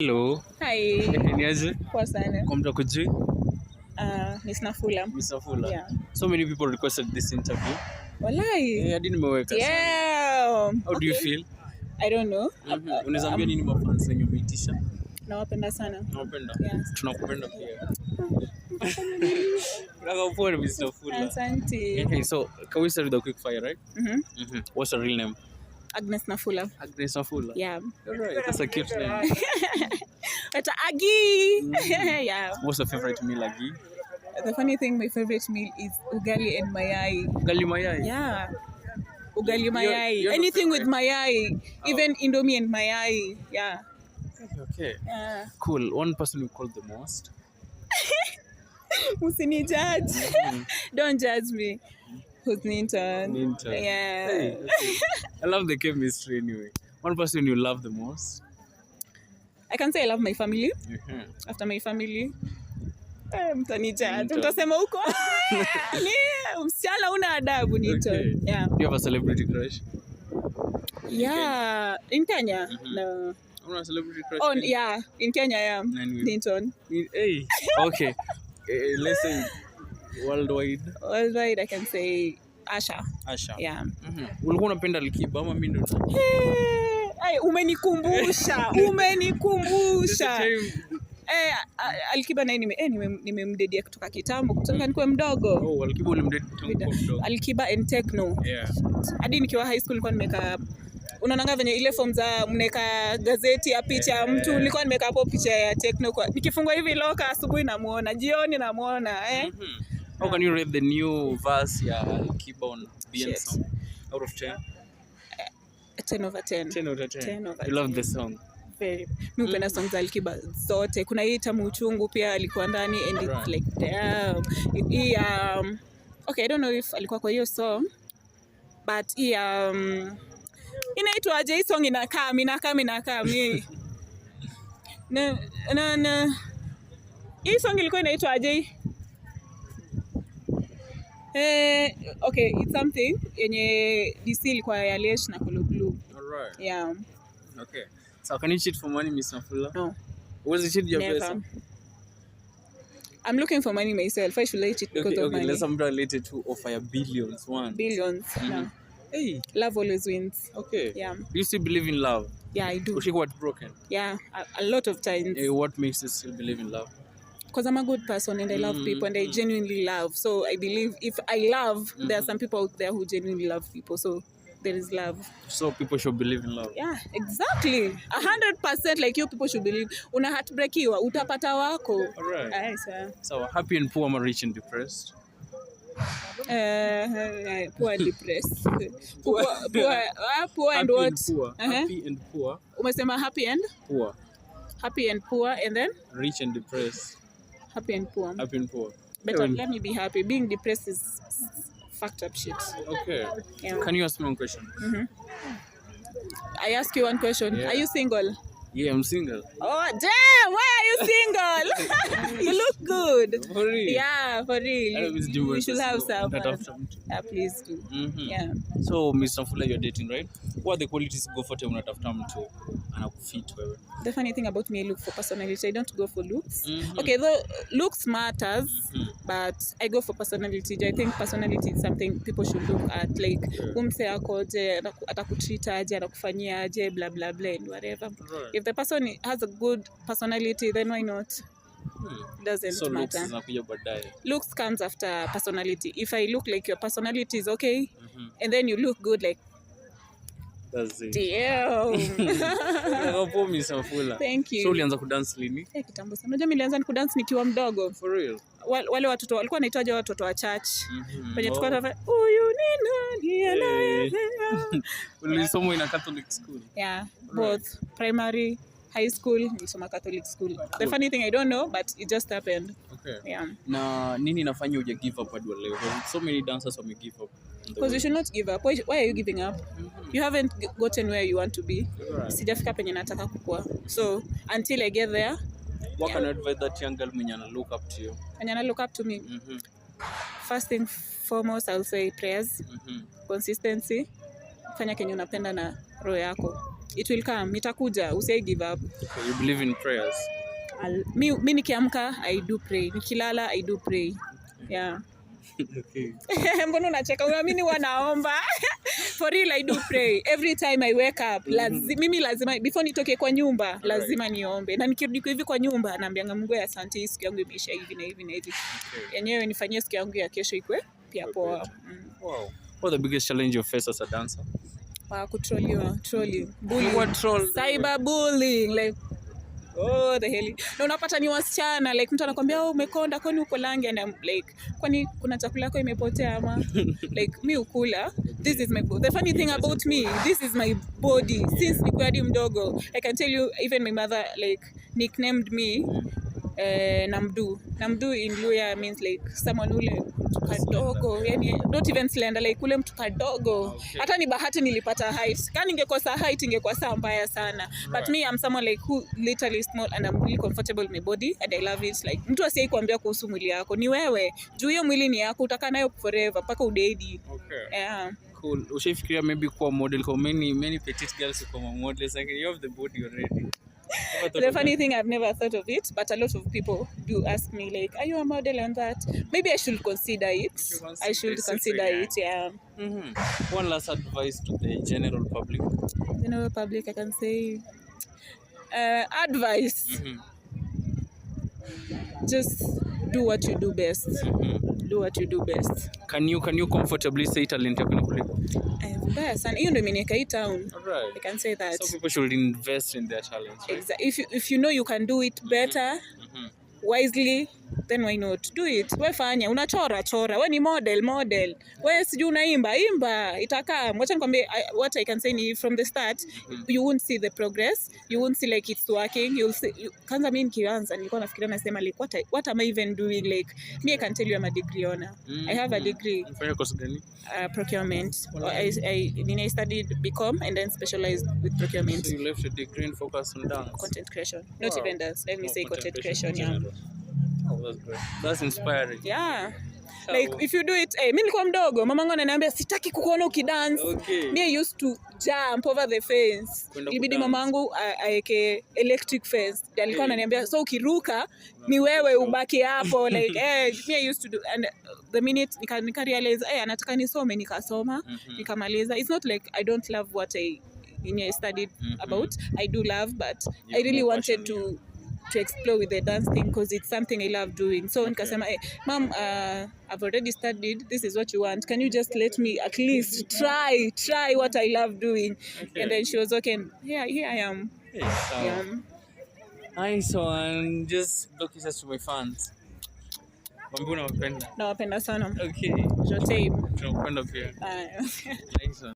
Hello. Hi. Niaje? Poa sana. Kwa mtu kujui? Miss Nafula. Miss Nafula. Yeah. So many people requested this interview. Walai. Hadi nimeweka sana. Yeah. How do you feel? I don't know. Unaweza ambia nini mafans wenye umeitisha? Nawapenda sana. Nawapenda. Yes. Tunakupenda pia. Unakupenda Miss Nafula. Asante. Okay, so can we start with a quick fire, right? What's your real name? Agnes Nafula. Agnes Nafula. Yeah. Alright, that's a cute name. It's Agi. Yeah. What's your favorite meal, Agi? The funny thing, my favorite meal is ugali and mayai. Ugali mayai? Yeah. Ugali mayai. You're Anything with mayai. Even Indomie and mayai. Yeah. Okay. Yeah. Cool. One person we call the most? Musini judge. Don't judge me. Who's Ninton? Ninton. Yeah. Hey, okay. I love the chemistry anyway. One person you love the most? I can say I love my family. Mm-hmm. After my family, mtanijudge. Ninton. Mtasema huko. Msichana una adabu Ninton. Okay. Yeah. Do you have a celebrity crush? Yeah. In Kenya? No. I'm not a celebrity crush. Oh, yeah. In Kenya, yeah. Ninton. Hey. Okay. Let's say worldwide. Worldwide, I can say Asha. Asha. Yeah. Ulikuwa unapenda Alikiba ama mimi ndo? Hey, umenikumbusha. Alikiba naye nimemdedia kutoka kitambo, kutoka nikuwe mdogo. Oh, Alikiba ulimdate kutoka mdogo. Alikiba and Techno. Yeah. Hadi nikiwa high school nilikuwa nimeka, unaonanga venye ile form za mneka gazeti ya picha ya mtu, nilikuwa nimeka hapo picha ya Techno kwa nikifungua hivi loka asubuhi namuona, jioni namuona How can you rate the new verse ya Alikiba on BN song out of 10? 10 over 10. 10 out of 10. 10 over 10. You love the song? Very. Mimi hupenda songs za Alikiba zote. Kuna hii Tamu Uchungu pia alikuwa ndani and it's like damn. Okay, I don't know if alikuwa kwa hiyo song, but inaitwa aje hii song inakaa mimi. Na hii song ilikuwa inaitwa aje? Okay, it's something yenye DC ilikuwa ya Lesh na Kolo Blue. Alright. Yeah. Okay. So can you cheat for money, Miss Nafula? No. Was it cheat your Never. person? I'm looking for money myself. I should let it because of money. Let's related to offer billions. Billions. No. Hey. Love always wins. Okay. Yeah. Do you still believe in love? Yeah, I do. Ushiko what broken? Yeah, a lot of times. What makes you still believe in love? Because I'm a good person and I love people and I genuinely love. So I believe if I love, there are some people out there who genuinely love people. So there is love. So people should believe in love. Yeah, exactly. 100% like you people should believe. Una heartbreakiwa, utapata wako. Alright. Aye, sir. So happy and poor, am rich and depressed? Poor and depressed. Poor and happy what? And poor. Happy and poor. Umesema happy and? Poor. Happy and poor and then? Rich and depressed. Happy and poor. Happy and poor. Better let me be happy. Being depressed is fucked up shit. Okay. Yeah. Can you ask me one question? I ask you one question. Yeah. Are you single? Yeah, I'm single. Oh, damn! Why are you single? You look good. For real? Yeah, for real. You should have some. Yeah, please do. Yeah. So, Miss Nafula, you're dating, right? What are the qualities go for time unatafuta mtu anakufit wewe? The funny thing about me, I look for personality. I don't go for looks. Okay, though looks matters, but I go for personality. I think personality is something people should look at. Like, umse akoje, atakutreat aje, atakufanyia aje, blah blah blah, and whatever. Right. If the person has a good personality, then why not? Doesn't matter. Looks comes after personality. If I look like your personality is okay, and then you look good, like, that's it. Damn. Thank you. So ulianza kudance lini? Kitambo sana. Unajua nilianza kudance nikiwa mdogo. For real? Wale watoto walikuwa wanaitwaje watoto wa church. Penye tulikuwa tunafanya huyu ni nani? Ulisoma in a Catholic school? Yeah, both primary, high school, nilisoma Catholic school. The funny thing I don't know, but it just happened. Okay. Yeah. Na nini inafanya uje give up hadi leo? So many dancers wame give up. Because you should not give up. Why are you giving up? You haven't gotten where you want to be. Sijafika penye nataka kukua. So until I get there, what can you advise that young girl mwenye ana look up to you? Mwenye ana look up to me. First thing foremost, I'll say prayers, consistency, fanya kenye unapenda na roho yako. it will come, itakuja, usiai give up. Okay, you believe in prayers? Mi nikiamka I do pray, nikilala I do pray. Yeah. Okay. Mbona unacheka? Unaamini wanaomba? For real I do pray. Every time I wake up, mimi lazima before nitoke kwa nyumba, lazima niombe. Na nikirudi hivi kwa nyumba, naambianga Mungu asante, siku yangu imeisha hivi na hivi na hivi. Yenyewe nifanyie siku yangu ya kesho ikwe pia poa. Wow. What's the biggest challenge you face as a dancer? Trolling. Bullying. What troll? Cyber bullying, like oh the hell. Na unapata ni wasichana like mtu anakuambia umekonda kwani uko langi, and I'm like kwani kuna chakula yako imepotea ama like mi ukula. This is my the funny thing about me, this is my body since niko hadi mdogo. I can tell you even my mother like nicknamed me Namdu in Luya means like someone ule mtu kadogo, yani not even slender, like ule mtu kadogo. Hata ni bahati nilipata height. Kama ningekosa height ingekuwa saa mbaya sana. But me I'm someone like who literally small and I'm really comfortable with my body and I love it. Like mtu asiye kuambia kuhusu mwili yako ni wewe. Juu hiyo mwili ni yako, utakaa nayo forever paka udedi. Okay. Yeah. Cool. Ushafikiria maybe kuwa model? Kwa many petite girls who come models, like you have the body already. The funny thing, I've never thought of it, but a lot of people do ask me like, are you a model and that? Maybe I should consider it. I should consider it, yeah. One last advice to the general public. General public, I can say advice. Just do what you do best. Do what you do best. Can you comfortably say talent yako ni kuliko? Vibaya sana. Hiyo ndio imeniweka hii town. Alright. I can say that. So people should invest in their talents. Right? Exactly. If you know you can do it better, wisely, then why not do it? We fanya, unachora, we ni model, we siju unaimba, itakaa. Wacha nikwambie, what I can say ni from the start, you won't see the progress, you won't see like it's working, you'll see, kwanza mimi nikianza, nilikuwa nafikiria nasema like, what am I even doing? Like, me I can tell you I'm a degree owner. I have a degree. Unafanya course gani? Procurement. I studied BCom and then specialized with procurement. So you left a degree and focused on dance? Content creation. Not even dance. Let me say content creation, yeah. Oh, that's great. That's inspiring. Yeah. Like if you do it, mimi nilikuwa mdogo, mamangu ananiambia sitaki kukuona ukidance. Okay. Me I used to jump over the fence. Ilibidi mamangu aeke electric fence. Alikuwa ananiambia so ukiruka ni wewe ubaki hapo like me I used to do, and the minute nika realize anataka nisome, nikasoma, nikamaliza. It's not like I don't love what I studied about. I do love, but I really wanted to explore with the dance thing because it's something I love doing. So nikasema, Mom, I've already studied. This is what you want. Can you just let me at least try what I love doing? Okay. And then she was okay. Yeah, here I am. Hey, nice one. Just blow kisses to my fans. Nawapenda sana. Okay. Jote. Tunakupenda pia. Nice one.